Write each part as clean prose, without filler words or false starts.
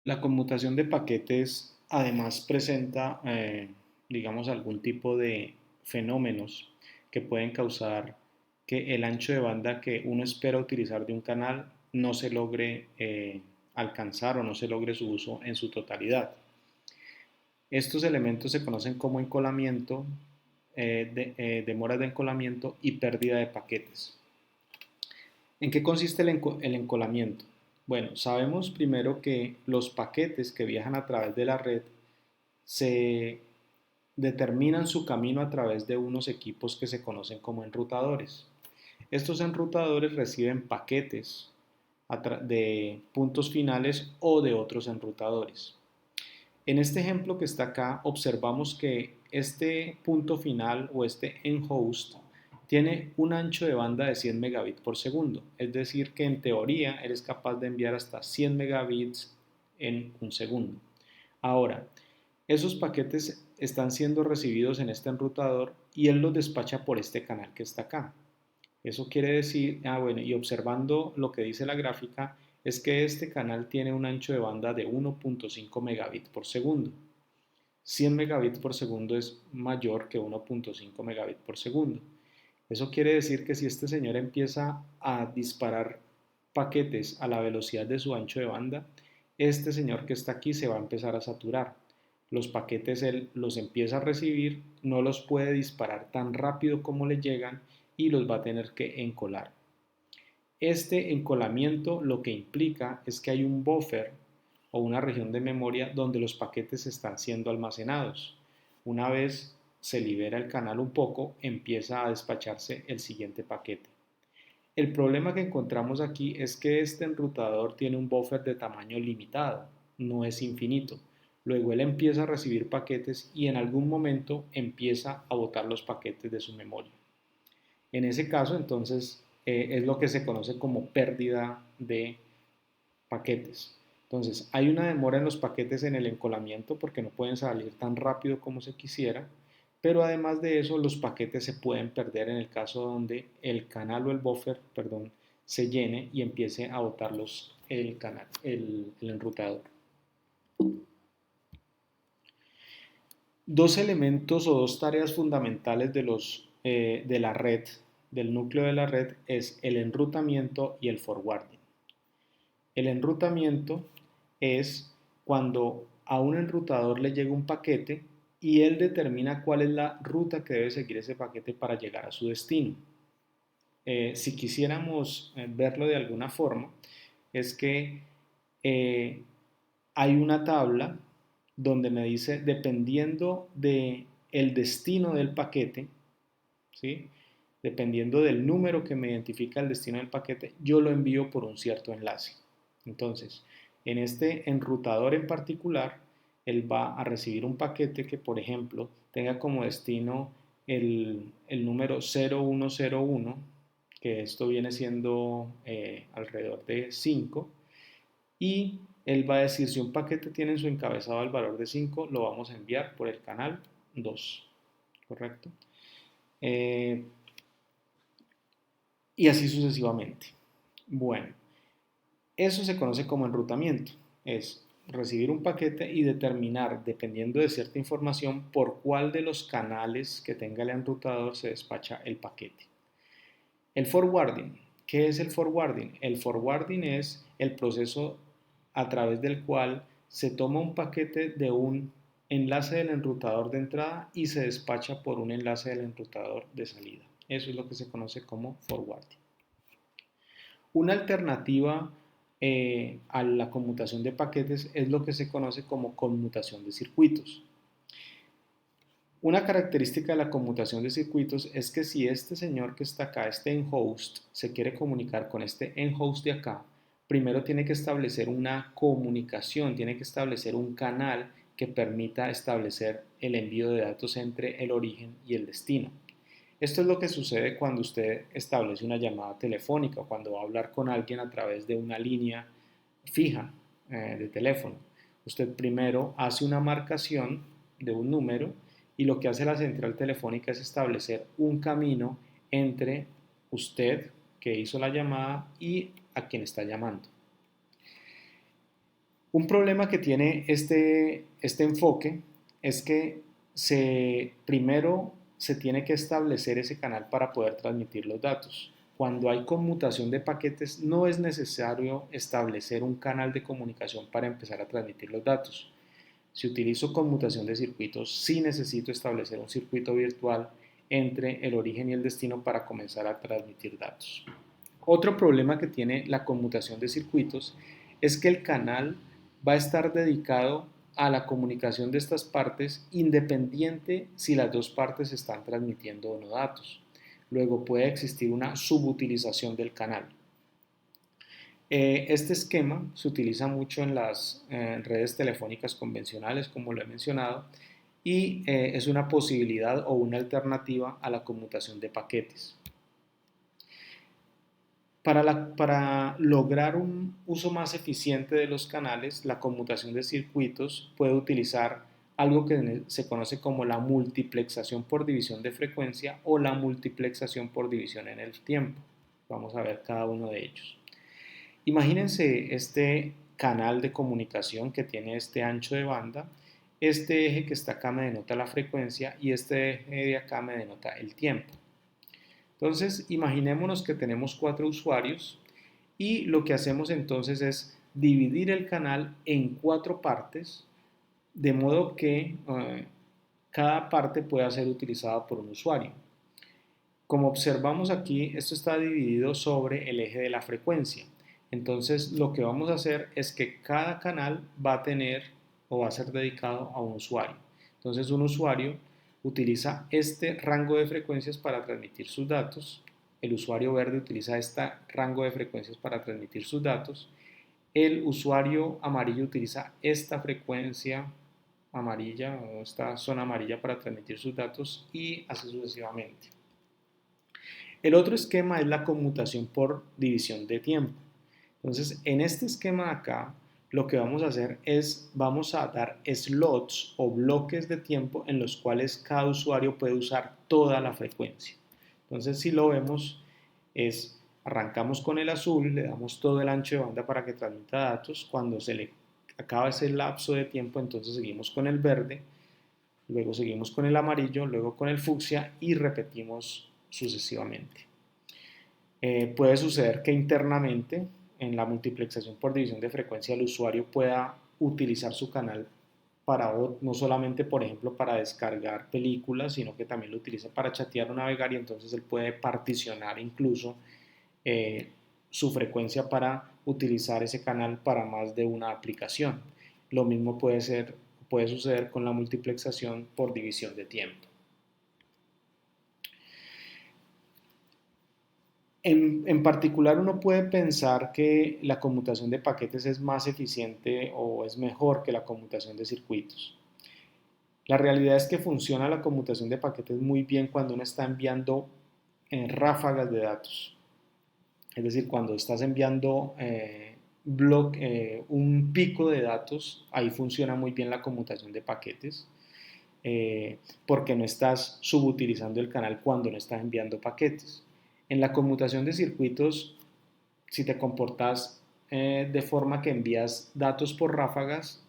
La conmutación de paquetes además presenta, digamos, algún tipo de fenómenos que pueden causar que el ancho de banda que uno espera utilizar de un canal no se logre alcanzar o no se logre su uso en su totalidad. Estos elementos se conocen como encolamiento, demoras de encolamiento y pérdida de paquetes. ¿En qué consiste el encolamiento? Bueno, sabemos primero que los paquetes que viajan a través de la red se determinan su camino a través de unos equipos que se conocen como enrutadores. Estos enrutadores reciben paquetes de puntos finales o de otros enrutadores. En este ejemplo que está acá, observamos que este punto final o este end-host tiene un ancho de banda de 100 megabits por segundo. Es decir, que en teoría eres capaz de enviar hasta 100 megabits en un segundo. Ahora, esos paquetes están siendo recibidos en este enrutador y él los despacha por este canal que está acá. Eso quiere decir, bueno, y observando lo que dice la gráfica, es que este canal tiene un ancho de banda de 1.5 megabits por segundo. 100 megabits por segundo es mayor que 1.5 megabits por segundo. Eso quiere decir que si este señor empieza a disparar paquetes a la velocidad de su ancho de banda, este señor que está aquí se va a empezar a saturar. Los paquetes él los empieza a recibir, no los puede disparar tan rápido como le llegan y los va a tener que encolar. Este encolamiento lo que implica es que hay un buffer o una región de memoria donde los paquetes están siendo almacenados. Una vez se libera el canal un poco, empieza a despacharse el siguiente paquete. El problema que encontramos aquí es que este enrutador tiene un buffer de tamaño limitado, no es infinito. Luego él empieza a recibir paquetes y en algún momento empieza a botar los paquetes de su memoria. En ese caso, entonces, es lo que se conoce como pérdida de paquetes. Entonces, hay una demora en los paquetes en el encolamiento porque no pueden salir tan rápido como se quisiera, pero además de eso, los paquetes se pueden perder en el caso donde el canal o el buffer, perdón, se llene y empiece a botarlos el enrutador. Dos elementos o dos tareas fundamentales de la red, del núcleo de la red, es el enrutamiento y el forwarding. El enrutamiento es cuando a un enrutador le llega un paquete y él determina cuál es la ruta que debe seguir ese paquete para llegar a su destino. Si quisiéramos verlo de alguna forma, es que eh, hay una tabla donde me dice, dependiendo del destino del paquete, ¿sí? Dependiendo del número que me identifica el destino del paquete, yo lo envío por un cierto enlace. Entonces, en este enrutador en particular, él va a recibir un paquete que, por ejemplo, tenga como destino el número 0101, que esto viene siendo alrededor de 5, y él va a decir, si un paquete tiene en su encabezado el valor de 5, lo vamos a enviar por el canal 2, ¿correcto? Eh, y así sucesivamente. Bueno, eso se conoce como enrutamiento. Es recibir un paquete y determinar, dependiendo de cierta información, por cuál de los canales que tenga el enrutador se despacha el paquete. El forwarding. ¿Qué es el forwarding? El forwarding es el proceso a través del cual se toma un paquete de un enlace del enrutador de entrada y se despacha por un enlace del enrutador de salida. Eso es lo que se conoce como forwarding. Una alternativa a la conmutación de paquetes es lo que se conoce como conmutación de circuitos. Una característica de la conmutación de circuitos es que si este señor que está acá, este enhost, se quiere comunicar con este enhost de acá, primero tiene que establecer una comunicación, tiene que establecer un canal que permita establecer el envío de datos entre el origen y el destino. Esto es lo que sucede cuando usted establece una llamada telefónica o cuando va a hablar con alguien a través de una línea fija de teléfono. Usted primero hace una marcación de un número y lo que hace la central telefónica es establecer un camino entre usted que hizo la llamada y a quien está llamando. Un problema que tiene este enfoque es que primero se tiene que establecer ese canal para poder transmitir los datos. Cuando hay conmutación de paquetes, no es necesario establecer un canal de comunicación para empezar a transmitir los datos. Si utilizo conmutación de circuitos, sí necesito establecer un circuito virtual entre el origen y el destino para comenzar a transmitir datos. Otro problema que tiene la conmutación de circuitos es que el canal va a estar dedicado a la comunicación de estas partes independiente si las dos partes están transmitiendo o no datos. Luego puede existir una subutilización del canal. Este esquema se utiliza mucho en las redes telefónicas convencionales, como lo he mencionado, y es una posibilidad o una alternativa a la conmutación de paquetes. Para lograr un uso más eficiente de los canales, la conmutación de circuitos puede utilizar algo que se conoce como la multiplexación por división de frecuencia o la multiplexación por división en el tiempo. Vamos a ver cada uno de ellos. Imagínense este canal de comunicación que tiene este ancho de banda. Este eje que está acá me denota la frecuencia y este eje de acá me denota el tiempo. Entonces, imaginémonos que tenemos 4 usuarios y lo que hacemos entonces es dividir el canal en 4 partes, de modo que cada parte pueda ser utilizada por un usuario. Como observamos aquí, esto está dividido sobre el eje de la frecuencia. Entonces, lo que vamos a hacer es que cada canal va a tener o va a ser dedicado a un usuario. Entonces, un usuario utiliza este rango de frecuencias para transmitir sus datos. El usuario verde utiliza este rango de frecuencias para transmitir sus datos. El usuario amarillo utiliza esta frecuencia amarilla o esta zona amarilla para transmitir sus datos y así sucesivamente. El otro esquema es la conmutación por división de tiempo. Entonces, en este esquema de acá, lo que vamos a hacer es, vamos a dar slots o bloques de tiempo en los cuales cada usuario puede usar toda la frecuencia. Entonces, si lo vemos, arrancamos con el azul, le damos todo el ancho de banda para que transmita datos. Cuando se le acaba ese lapso de tiempo, entonces seguimos con el verde, luego seguimos con el amarillo, luego con el fucsia y repetimos sucesivamente. Puede suceder que internamente en la multiplexación por división de frecuencia el usuario pueda utilizar su canal para no solamente, por ejemplo, para descargar películas, sino que también lo utiliza para chatear o navegar y entonces él puede particionar incluso su frecuencia para utilizar ese canal para más de una aplicación. Lo mismo puede suceder con la multiplexación por división de tiempo. En particular, uno puede pensar que la conmutación de paquetes es más eficiente o es mejor que la conmutación de circuitos. La realidad es que funciona la conmutación de paquetes muy bien cuando uno está enviando ráfagas de datos. Es decir, cuando estás enviando un pico de datos, ahí funciona muy bien la conmutación de paquetes, porque no estás subutilizando el canal cuando no estás enviando paquetes. En la conmutación de circuitos, si te comportas de forma que envías datos por ráfagas,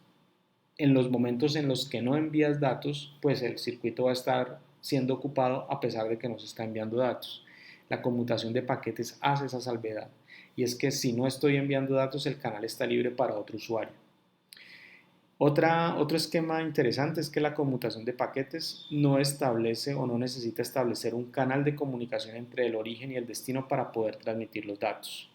en los momentos en los que no envías datos, pues el circuito va a estar siendo ocupado a pesar de que no se está enviando datos. La conmutación de paquetes hace esa salvedad, y es que si no estoy enviando datos, el canal está libre para otro usuario. Otro esquema interesante es que la conmutación de paquetes no establece o no necesita establecer un canal de comunicación entre el origen y el destino para poder transmitir los datos.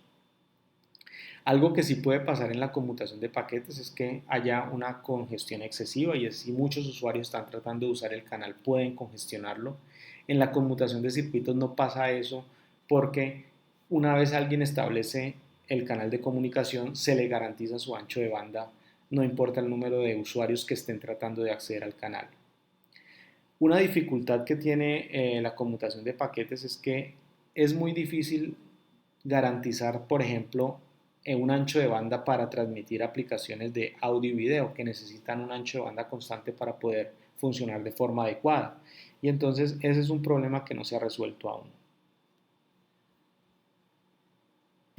Algo que sí puede pasar en la conmutación de paquetes es que haya una congestión excesiva y si muchos usuarios están tratando de usar el canal pueden congestionarlo. En la conmutación de circuitos no pasa eso porque una vez alguien establece el canal de comunicación se le garantiza su ancho de banda, no importa el número de usuarios que estén tratando de acceder al canal. Una dificultad que tiene la conmutación de paquetes es que es muy difícil garantizar, por ejemplo, un ancho de banda para transmitir aplicaciones de audio y video que necesitan un ancho de banda constante para poder funcionar de forma adecuada. Y entonces ese es un problema que no se ha resuelto aún.